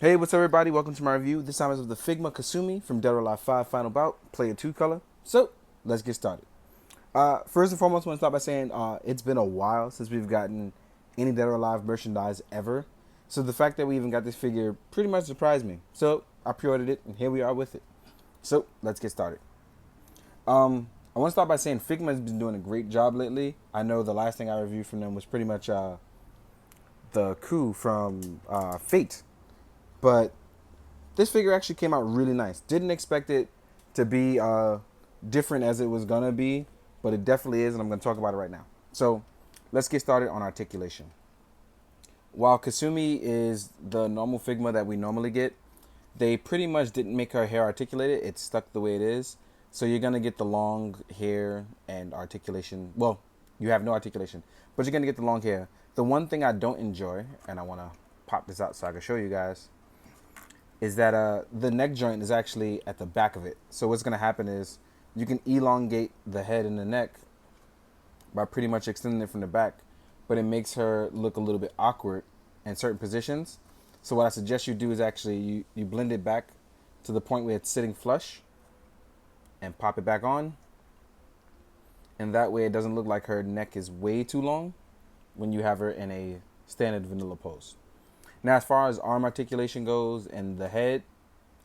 Hey, what's up, everybody? Welcome to my review. This time is of the Figma Kasumi from Dead or Alive 5 Final Bout, Player 2 color. So, let's get started. First and foremost, I want to start by saying it's been a while since we've gotten any Dead or Alive merchandise ever. So the fact that we even got this figure pretty much surprised me. So, I pre-ordered it, and here we are with it. So, let's get started. I want to start by saying Figma has been doing a great job lately. I know the last thing I reviewed from them was pretty much the coup from Fate. But this figure actually came out really nice. Didn't expect it to be different as it was gonna be, but it definitely is, and I'm gonna talk about it right now. So let's get started on articulation. While Kasumi is the normal Figma that we normally get, they pretty much didn't make her hair articulated. It's stuck the way it is. So you're gonna get the long hair and articulation. Well, you have no articulation, but you're gonna get the long hair. The one thing I don't enjoy, and I wanna pop this out so I can show you guys, is that the neck joint is actually at the back of it. So what's going to happen is you can elongate the head and the neck by pretty much extending it from the back, but it makes her look a little bit awkward in certain positions. So what I suggest you do is actually you blend it back to the point where it's sitting flush and pop it back on. And that way it doesn't look like her neck is way too long when you have her in a standard vanilla pose. Now, as far as arm articulation goes and the head,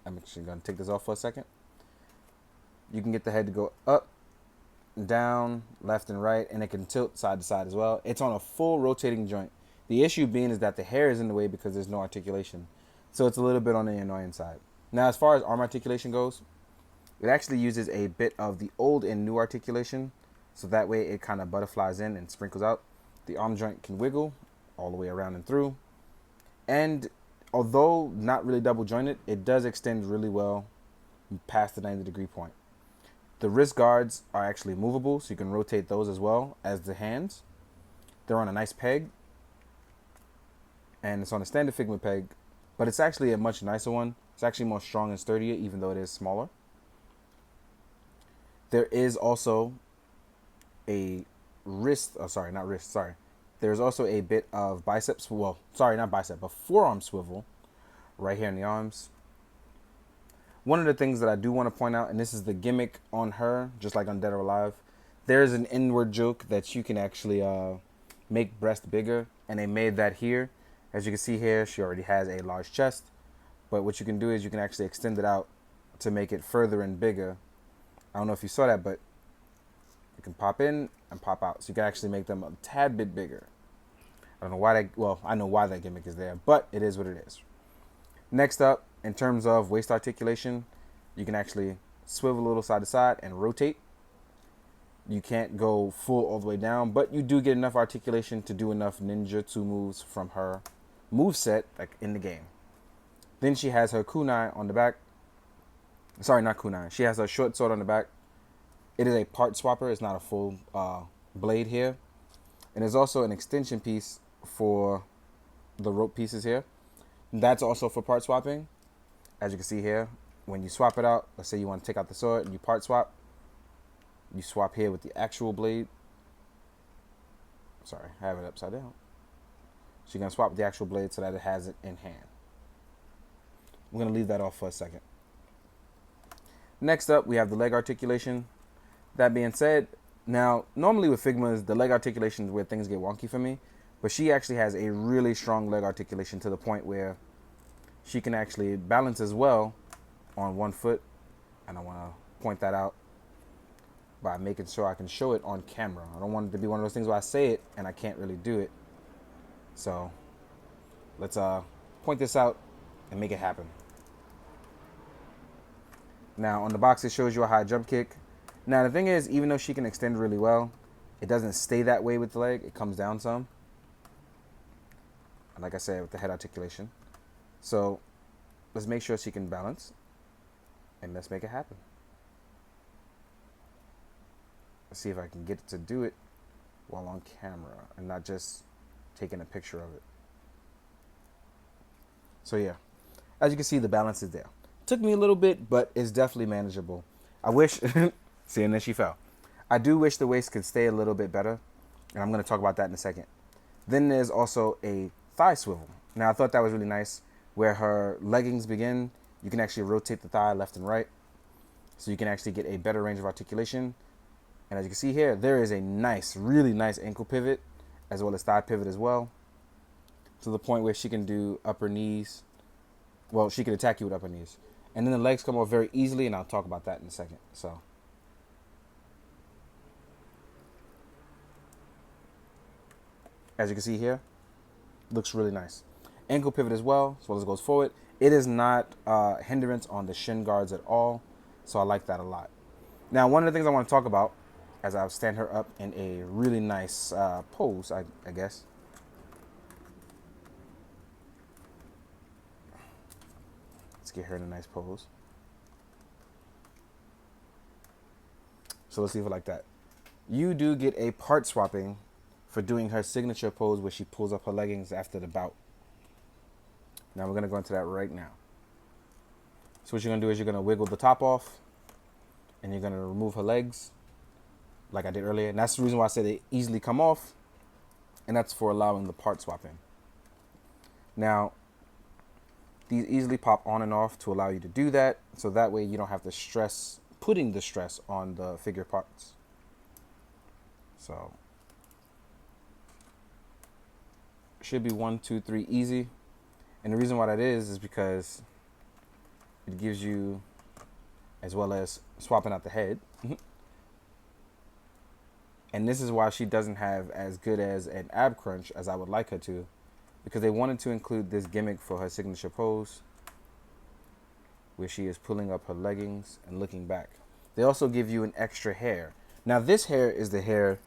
I'm actually going to take this off for a second. You can get the head to go up, down, left, and right, and it can tilt side to side as well. It's on a full rotating joint. The issue being is that the hair is in the way because there's no articulation. So it's a little bit on the annoying side. Now, as far as arm articulation goes, it actually uses a bit of the old and new articulation. So that way it kind of butterflies in and sprinkles out. The arm joint can wiggle all the way around and through. And although not really double jointed, it does extend really well past the 90-degree point. The wrist guards are actually movable, so you can rotate those as well as the hands. They're on a nice peg, and it's on a standard Figma peg, but it's actually a much nicer one. It's actually more strong and sturdier, even though it is smaller. There is also a there's also a bit of biceps, well, sorry, not bicep, but forearm swivel right here in the arms. One of the things that I do want to point out, and this is the gimmick on her, just like on Dead or Alive, there's an inward joke that you can actually make breast bigger, and they made that here. As you can see here, she already has a large chest, but what you can do is you can actually extend it out to make it further and bigger. I don't know if you saw that, but you can pop in and pop out. So you can actually make them a tad bit bigger. I don't know why I know why that gimmick is there, but it is what it is. Next up, in terms of waist articulation, you can actually swivel a little side to side and rotate. You can't go full all the way down, but you do get enough articulation to do enough ninjutsu moves from her moveset, like in the game. Then she has her kunai on the back. Sorry, not kunai. She has her short sword on the back. It is a part swapper. It's not a full blade here. And there's also an extension piece for the rope pieces here. That's also for part swapping. As you can see here, when you swap it out, let's say you want to take out the sword and you part swap, you swap here with the actual blade. Sorry, I have it upside down. So you're going to swap with the actual blade so that it has it in hand. We're going to leave that off for a second. Next up, we have the leg articulation. That being said, now, normally with Figmas, the leg articulation is where things get wonky for me, but she actually has a really strong leg articulation to the point where she can actually balance as well on one foot, and I want to point that out by making sure I can show it on camera. I don't want it to be one of those things where I say it and I can't really do it. So let's point this out and make it happen. Now, on the box, it shows you a high jump kick. Now, the thing is, even though she can extend really well, it doesn't stay that way with the leg. It comes down some. And like I said, with the head articulation. So let's make sure she can balance. And let's make it happen. Let's see if I can get it to do it while on camera and not just taking a picture of it. So yeah, as you can see, the balance is there. Took me a little bit, but it's definitely manageable. I wish... See, and then she fell. I do wish the waist could stay a little bit better, and I'm going to talk about that in a second. Then there's also a thigh swivel. Now, I thought that was really nice. where her leggings begin, you can actually rotate the thigh left and right. So you can actually get a better range of articulation. And as you can see here, there is a nice, really nice ankle pivot, as well as thigh pivot as well, to the point where she can do upper knees. Well, she can attack you with upper knees. And then the legs come off very easily, and I'll talk about that in a second. So, as you can see here, looks really nice. Ankle pivot as well as it goes forward. It is not hindrance on the shin guards at all, so I like that a lot. Now, one of the things I want to talk about as I stand her up in a really nice pose, I guess. Let's get her in a nice pose. So let's leave it like that. You do get a part swapping for doing her signature pose where she pulls up her leggings after the bout. Now we're going to go into that right now. So what you're going to do is you're going to wiggle the top off, and you're going to remove her legs like I did earlier. And that's the reason why I said they easily come off, and that's for allowing the part swapping. Now, these easily pop on and off to allow you to do that, so that way you don't have to stress putting the stress on the figure parts. So should be 1, 2, 3 easy. And the reason why that is because it gives you, as well as swapping out the head. And this is why she doesn't have as good as an ab crunch as I would like her to, because they wanted to include this gimmick for her signature pose where she is pulling up her leggings and looking back. They also give you an extra hair. Now this hair is the hair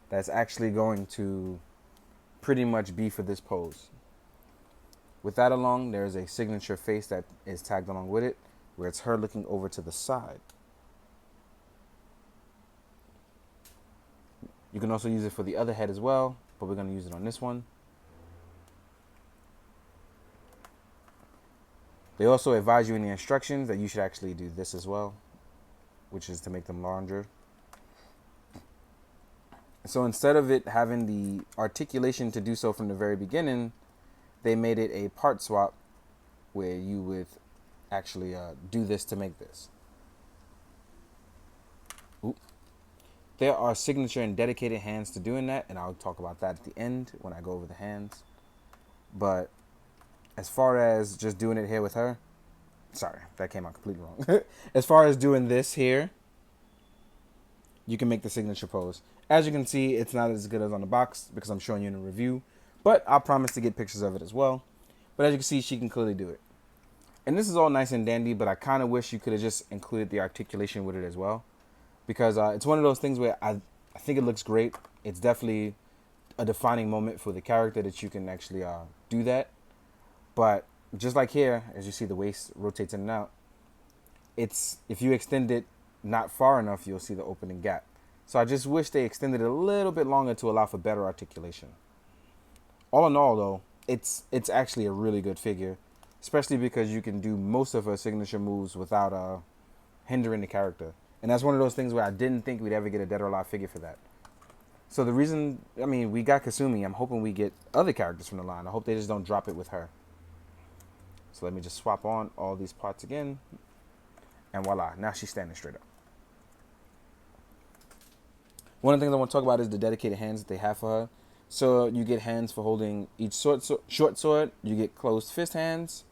that's actually going to pretty much be for this pose. With that along, there's a signature face that is tagged along with it, where it's her looking over to the side. You can also use it for the other head as well, but we're going to use it on this one. They also advise you in the instructions that you should actually do this as well, which is to make them larger. So instead of it having the articulation to do so from the very beginning, they made it a part swap where you would actually do this to make this. Oop. There are signature and dedicated hands to doing that, and I'll talk about that at the end when I go over the hands. But as far as just doing it here with her, sorry, that came out completely wrong. As far as doing this here, you can make the signature pose. As you can see, it's not as good as on the box because I'm showing you in a review, but I'll promise to get pictures of it as well. But as you can see, she can clearly do it. And this is all nice and dandy, but I kind of wish you could have just included the articulation with it as well, because it's one of those things where I think it looks great. It's definitely a defining moment for the character that you can actually do that. But just like here, as you see the waist rotates in and out, it's, if you extend it not far enough, you'll see the opening gap. So I just wish they extended it a little bit longer to allow for better articulation. All in all, though, it's actually a really good figure, especially because you can do most of her signature moves without hindering the character. And that's one of those things where I didn't think we'd ever get a Dead or Alive figure for that. So the reason, I mean, we got Kasumi. I'm hoping we get other characters from the line. I hope they just don't drop it with her. So let me just swap on all these parts again. And voila, now she's standing straight up. One of the things I want to talk about is the dedicated hands that they have for her. So you get hands for holding each short sword. You get closed fist hands.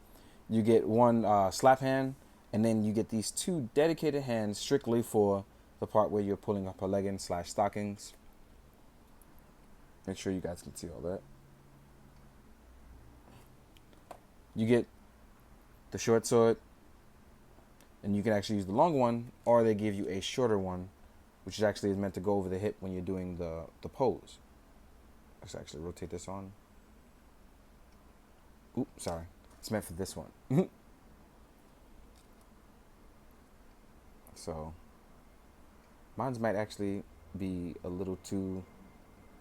You get one slap hand. And then you get these two dedicated hands strictly for the part where you're pulling up her leggings / stockings. Make sure you guys can see all that. You get the short sword, and you can actually use the long one, or they give you a shorter one, which actually is meant to go over the hip when you're doing the pose. Let's actually rotate this on. Oops, sorry. It's meant for this one. So, mine's might actually be a little too,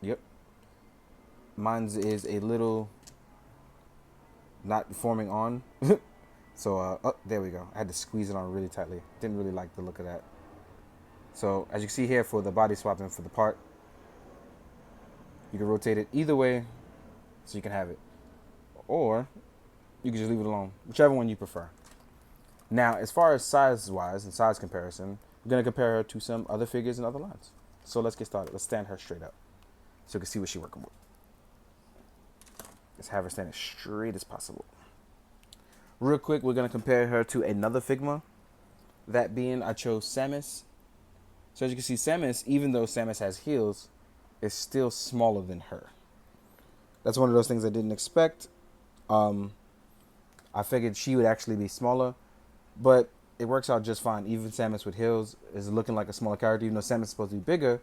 yep. Mine's is a little not forming on. So, oh, there we go. I had to squeeze it on really tightly. Didn't really like the look of that. So, as you can see here for the body swapping for the part, you can rotate it either way so you can have it. Or You can just leave it alone, whichever one you prefer. Now, as far as size-wise and size comparison, we're going to compare her to some other figures and other lines. So let's get started. Let's stand her straight up so you can see what she's working with. Let's have her stand as straight as possible. Real quick, we're going to compare her to another Figma. That being, I chose Samus. So as you can see, Samus, even though Samus has heels, is still smaller than her. That's one of those things I didn't expect. I figured she would actually be smaller, but it works out just fine. Even Samus with heels is looking like a smaller character, even though Samus is supposed to be bigger.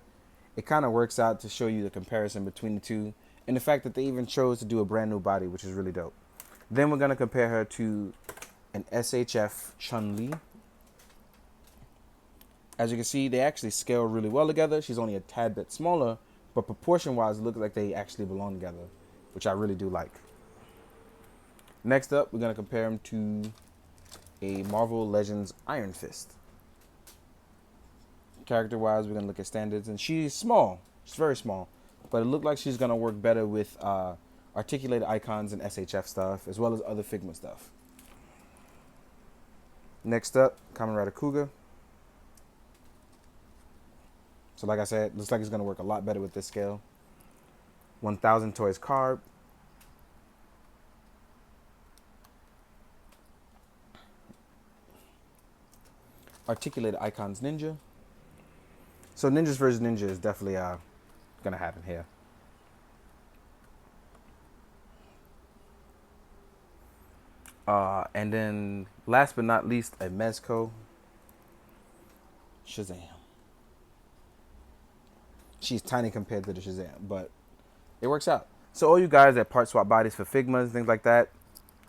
It kind of works out to show you the comparison between the two, and the fact that they even chose to do a brand new body, which is really dope. Then we're going to compare her to an SHF Chun-Li. As you can see, they actually scale really well together. She's only a tad bit smaller, but proportion-wise, it looks like they actually belong together, which I really do like. Next up, we're going to compare him to a Marvel Legends Iron Fist. Character-wise, we're going to look at standards, and she's small. She's very small, but it looked like she's going to work better with articulated icons and SHF stuff, as well as other Figma stuff. Next up, Kamen Rider Kuga. So like I said, looks like it's going to work a lot better with this scale. 1000 Toys Carb. Articulated Icons Ninja. So Ninjas vs. Ninja is definitely going to happen here. And then last but not least, a Mezco Shazam. She's tiny compared to the Shazam, but it works out. So all you guys that part swap bodies for Figmas, things like that,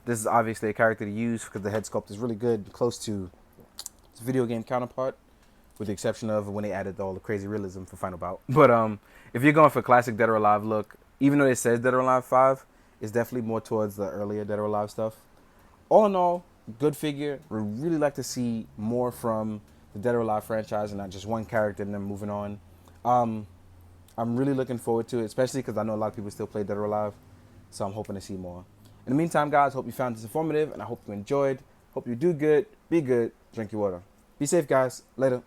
this is obviously a character to use because the head sculpt is really good, close to its video game counterpart, with the exception of when they added all the crazy realism for Final Bout. But if you're going for classic Dead or Alive look, even though it says Dead or Alive 5, it's definitely more towards the earlier Dead or Alive stuff. All in all, good figure. We really like to see more from the Dead or Alive franchise and not just one character and then moving on. I'm really looking forward to it, especially because I know a lot of people still play Dead or Alive, so I'm hoping to see more. In the meantime, guys, hope you found this informative, and I hope you enjoyed. Hope you do good, be good, drink your water. Be safe, guys. Later.